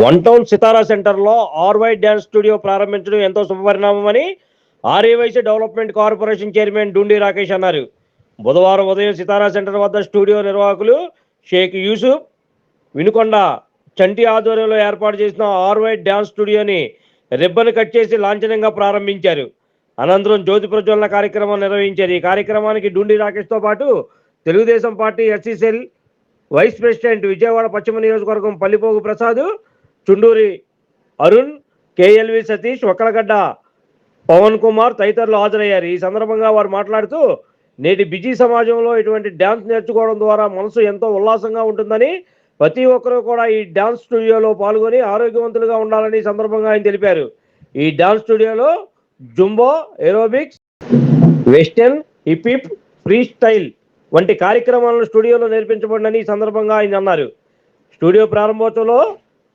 One town సితారా సెంటర్లో RY dance studio ప్రారంభించడం ఎంతో శుభపరిణామమని ఆర్ఏవైసీ డెవలప్మెంట్ కార్పొరేషన్ చైర్మన్ డుండి రాకేష్ అన్నారు. బుధవారం ఉదయం సితారా సెంటర్ వద్ద స్టూడియో నిర్వాహకులు షేక్ యూసుఫ్, వినుకొండ చంటి ఆధ్వర్యంలో ఏర్పాటు చేసిన ఆర్వై డ్యాన్స్ స్టూడియోని రిబ్బన్ కట్ చేసి లాంఛనంగా ప్రారంభించారు. అనంతరం జ్యోతి ప్రజ్వలన కార్యక్రమం నిర్వహించారు. ఈ కార్యక్రమానికి డుండి రాకేష్తో పాటు Telugu Desam party SC cell vice president, Vijayawada పశ్చిమ నియోజకవర్గం పల్లిపోగు ప్రసాద్, చుండూరి అరుణ్, కేఎల్వి సతీష్, ఒక్కలగడ్డ పవన్ కుమార్ తదితరులు హాజరయ్యారు. ఈ సందర్భంగా వారు మాట్లాడుతూ నేటి బిజీ సమాజంలో ఇటువంటి డ్యాన్స్ నేర్చుకోవడం ద్వారా మనసు ఎంతో ఉల్లాసంగా ఉంటుందని, ప్రతి ఒక్కరూ కూడా ఈ డ్యాన్స్ స్టూడియోలో పాల్గొని ఆరోగ్యవంతులుగా ఉండాలని సందర్భంగా ఆయన తెలిపారు. ఈ డ్యాన్స్ స్టూడియోలో jumbo, aerobics, western, hip hip, free style వంటి కార్యక్రమాలను స్టూడియోలో నేర్పించబడిందని ఈ సందర్భంగా ఆయన అన్నారు. స్టూడియో ప్రారంభోత్సవంలో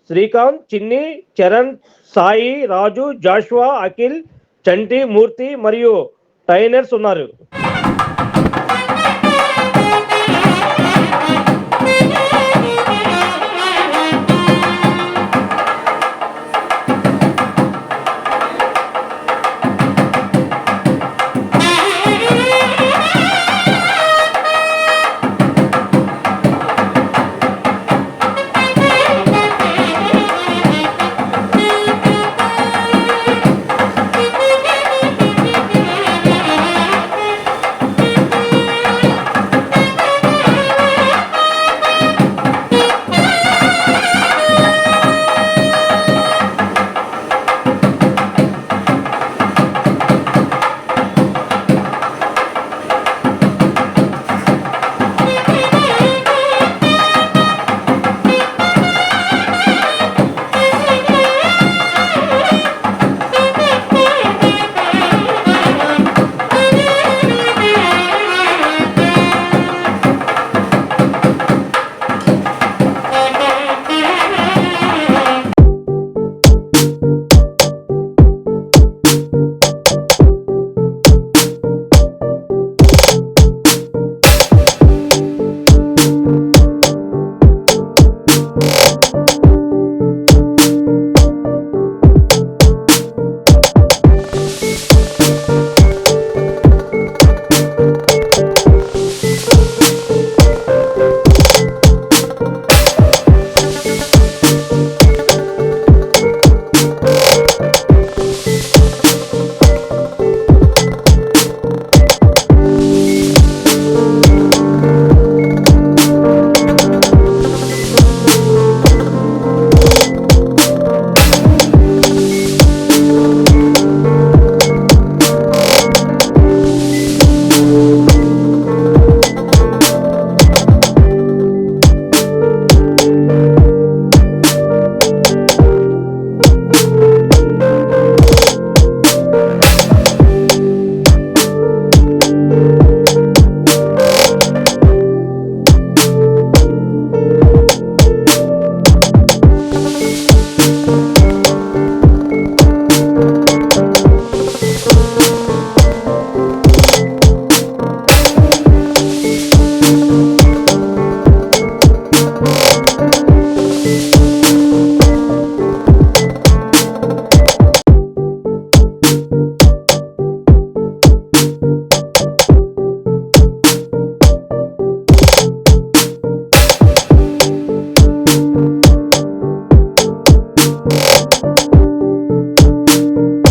శ్రీకాంత్, చిన్ని, చరణ్, సాయి, రాజు, జాషువా, అఖిల్, చంటి, మూర్తి మరియు ట్రైనర్స్ ఉన్నారు.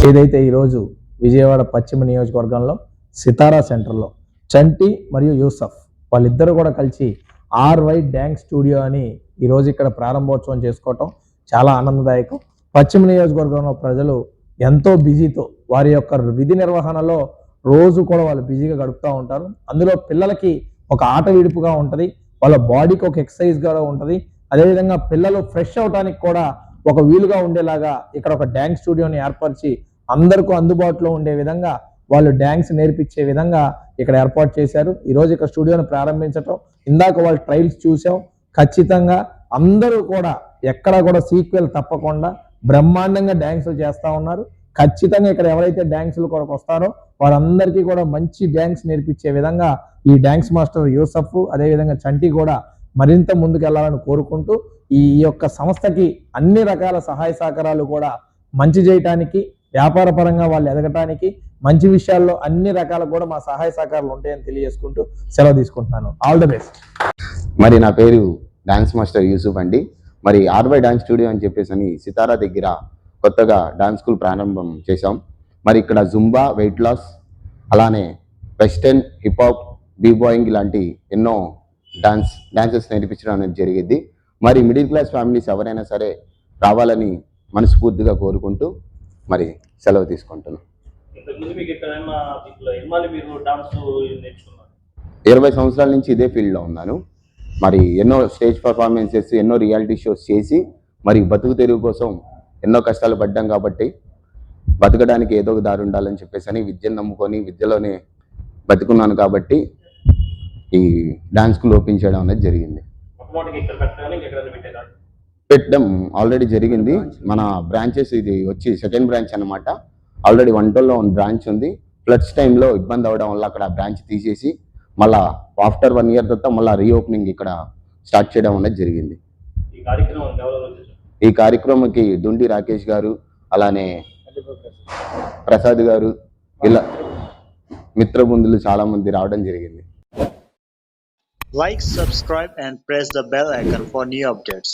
ఏదైతే ఈరోజు విజయవాడ పశ్చిమ నియోజకవర్గంలో సితారా సెంటర్లో చంటి మరియు యూసఫ్ వాళ్ళిద్దరూ కూడా కలిసి ఆర్వై డ్యాన్స్ స్టూడియో అని ఈరోజు ఇక్కడ ప్రారంభోత్సవం చేసుకోవటం చాలా ఆనందదాయకం. పశ్చిమ నియోజకవర్గంలో ప్రజలు ఎంతో బిజీతో వారి యొక్క విధి నిర్వహణలో రోజు కూడా వాళ్ళు బిజీగా గడుపుతూ ఉంటారు. అందులో పిల్లలకి ఒక ఆట విడుపుగా ఉంటుంది, వాళ్ళ బాడీకి ఒక ఎక్సర్సైజ్గా ఉంటుంది. అదేవిధంగా పిల్లలు ఫ్రెష్ అవడానికి కూడా ఒక వీలుగా ఉండేలాగా ఇక్కడ ఒక డ్యాన్స్ స్టూడియోని ఏర్పరిచి అందరికీ అందుబాటులో ఉండే విధంగా వాళ్ళు డ్యాన్స్ నేర్పించే విధంగా ఇక్కడ ఏర్పాటు చేశారు. ఈరోజు ఇక్కడ స్టూడియోని ప్రారంభించటం, ఇందాక వాళ్ళు ట్రయల్స్ చూసాం. ఖచ్చితంగా అందరూ కూడా ఎక్కడ కూడా సీక్వెల్ తప్పకుండా బ్రహ్మాండంగా డ్యాన్సులు చేస్తూ ఉన్నారు. ఖచ్చితంగా ఇక్కడ ఎవరైతే డ్యాన్సులు కొరకు వస్తారో వారందరికీ కూడా మంచి డ్యాన్స్ నేర్పించే విధంగా ఈ డ్యాన్స్ మాస్టర్ యూసఫ్ అదేవిధంగా చంటి కూడా మరింత ముందుకెళ్లాలని కోరుకుంటూ ఈ యొక్క సంస్థకి అన్ని రకాల సహాయ సహకారాలు కూడా మంచి చేయటానికి, వ్యాపార పరంగా వాళ్ళు ఎదగటానికి, మంచి విషయాల్లో అన్ని రకాలు కూడా మా సహాయ సహకారాలు ఉంటాయని తెలియజేసుకుంటూ సెలవు తీసుకుంటున్నాను. All the best. మరి నా పేరు డాన్స్ మాస్టర్ యూసుఫ్ అండి. మరి ఆర్వై డాన్స్ స్టూడియో అని చెప్పేసి సితారా దగ్గర కొత్తగా డాన్స్ స్కూల్ ప్రారంభం చేశాం. మరి ఇక్కడ జుంబా, వెయిట్ లాస్, అలానే వెస్టర్న్, హిప్ హాప్, బీబాయింగ్ ఇలాంటి ఎన్నో డాన్సెస్ నేర్పించడం అనేది జరిగింది. మరి మిడిల్ క్లాస్ ఫ్యామిలీస్ ఎవరైనా సరే రావాలని మనస్ఫూర్తిగా కోరుకుంటూ మరి సెలవు తీసుకుంటున్నాను. 20 సంవత్సరాల నుంచి ఇదే ఫీల్డ్లో ఉన్నాను. మరి ఎన్నో స్టేజ్ పర్ఫార్మెన్సెస్, ఎన్నో రియాలిటీ షోస్ చేసి మరి బతుకు తెరువు కోసం ఎన్నో కష్టాలు పడ్డాం కాబట్టి బతకడానికి ఏదో ఒక దారి ఉండాలని చెప్పేసి విద్యను నమ్ముకొని విద్యలోనే బతుకున్నాను కాబట్టి ఈ డాన్స్ స్కూల్ ఓపెన్ చేయడం అనేది జరిగింది. పెట్టడం ఆల్రెడీ జరిగింది. మన బ్రాంచెస్ ఇది వచ్చి సెకండ్ బ్రాంచ్ అనమాట. ఆల్రెడీ వంటల్లో బ్రాంచ్ ఉంది. ఫ్లడ్స్ టైంలో ఇబ్బంది అవడం వల్ల అక్కడ బ్రాంచ్ తీసేసి మళ్ళా ఆఫ్టర్ 1 year తర్వాత మళ్ళీ రీఓపెనింగ్ ఇక్కడ స్టార్ట్ చేయడం అనేది జరిగింది. ఈ కార్యక్రమంకి దుండి రాకేష్ గారు, అలానే ప్రసాద్ గారు, ఇలా మిత్రబృందులు చాలా మంది రావడం జరిగింది. Like, subscribe and press the bell icon for new updates.